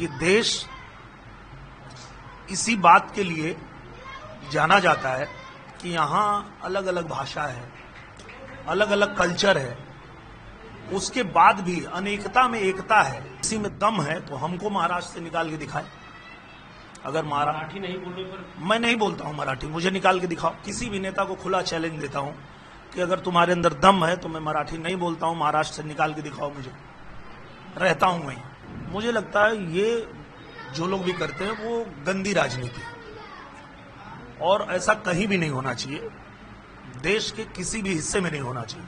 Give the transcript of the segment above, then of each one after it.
ये देश इसी बात के लिए जाना जाता है कि यहाँ अलग अलग भाषा है, अलग अलग कल्चर है, उसके बाद भी अनेकता में एकता है। इसी में दम है तो हमको महाराष्ट्र से निकाल के दिखाए। अगर मराठी नहीं बोलने पर मैं नहीं बोलता हूँ मराठी, मुझे निकाल के दिखाओ। किसी भी नेता को खुला चैलेंज देता हूँ कि अगर तुम्हारे अंदर दम है तो मैं मराठी नहीं बोलता हूँ, महाराष्ट्र से निकाल के दिखाओ मुझे, रहता हूँ वहीं। मुझे लगता है ये जो लोग भी करते हैं वो गंदी राजनीति है और ऐसा कहीं भी नहीं होना चाहिए, देश के किसी भी हिस्से में नहीं होना चाहिए।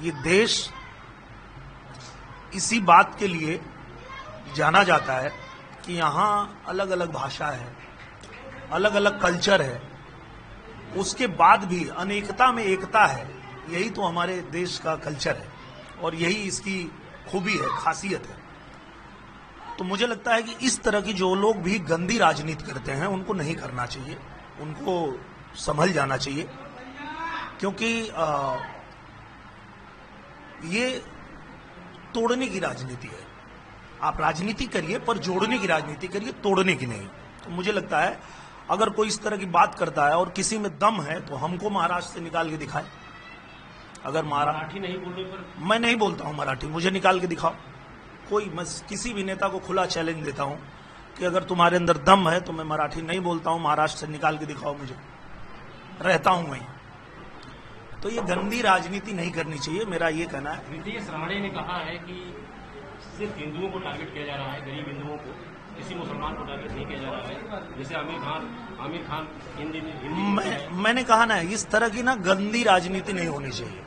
ये देश इसी बात के लिए जाना जाता है कि यहाँ अलग अलग भाषा है, अलग अलग कल्चर है, उसके बाद भी अनेकता में एकता है। यही तो हमारे देश का कल्चर है और यही इसकी खूबी है, खासियत है। तो मुझे लगता है कि इस तरह की जो लोग भी गंदी राजनीति करते हैं उनको नहीं करना चाहिए, उनको संभल जाना चाहिए, क्योंकि ये तोड़ने की राजनीति है। आप राजनीति करिए पर जोड़ने की राजनीति करिए, तोड़ने की नहीं। तो मुझे लगता है अगर कोई इस तरह की बात करता है और किसी में दम है तो हमको महाराष्ट्र से निकाल के दिखाए। अगर मराठी नहीं बोलने पर मैं नहीं बोलता हूँ मराठी, मुझे निकाल के दिखाओ। मैं किसी भी नेता को खुला चैलेंज देता हूँ कि अगर तुम्हारे अंदर दम है तो मैं मराठी नहीं बोलता हूँ, महाराष्ट्र से निकाल के दिखाओ मुझे, रहता हूँ वहीं। तो ये गंदी राजनीति नहीं करनी चाहिए, मेरा ये कहना है। नीतीश राणे ने कहा है कि सिर्फ हिंदुओं को टारगेट किया जा रहा है, गरीब हिंदुओं को, किसी मुसलमान को टारगेट नहीं किया जा रहा है। जैसे आमिर खान हिंदी मैंने कहा ना, इस तरह की ना गंदी राजनीति नहीं होनी चाहिए।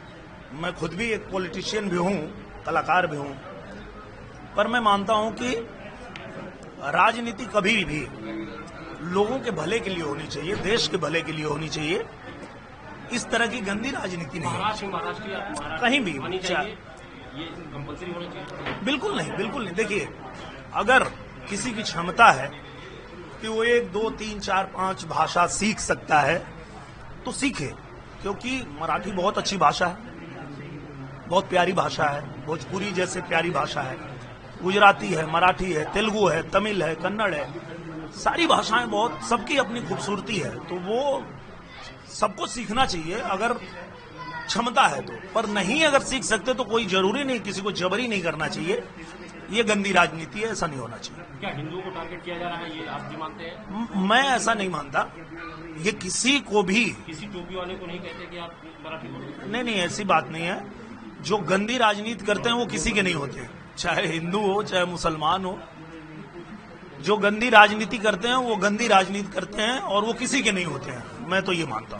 मैं खुद भी एक पॉलिटिशियन भी हूँ, कलाकार भी हूँ, पर मैं मानता हूँ कि राजनीति कभी भी लोगों के भले के लिए होनी चाहिए, देश के भले के लिए होनी चाहिए। इस तरह की गंदी राजनीति नहीं महाराष्ट्र कहीं भी ये कंपल्सरी होना चाहिए। बिल्कुल नहीं, बिल्कुल नहीं। देखिए, अगर किसी की क्षमता है कि वो 1, 2, 3, 4, 5 भाषा सीख सकता है तो सीखे, क्योंकि मराठी बहुत अच्छी भाषा है, बहुत प्यारी भाषा है, भोजपुरी जैसे प्यारी भाषा है, गुजराती है, मराठी है, तेलुगु है, तमिल है, कन्नड़ है, सारी भाषाएं बहुत, सबकी अपनी खूबसूरती है। तो वो सबको सीखना चाहिए अगर क्षमता है तो, पर नहीं अगर सीख सकते तो कोई जरूरी नहीं, किसी को जबरी नहीं करना चाहिए। ये गंदी राजनीति है, ऐसा नहीं होना चाहिए। क्या हिंदुओं को टारगेट किया जा रहा है, ये आप भी मानते हैं? मैं ऐसा नहीं मानता। ये किसी को भी, किसी टोपी वाले को नहीं कहते कि आप मराठी बोलो। नहीं, ऐसी बात नहीं है। जो गंदी राजनीति करते हैं वो किसी के नहीं होते, चाहे हिंदू हो चाहे मुसलमान हो। जो गंदी राजनीति करते हैं वो गंदी राजनीति करते हैं और वो किसी के नहीं होते हैं। मैं तो ये मानता हूं।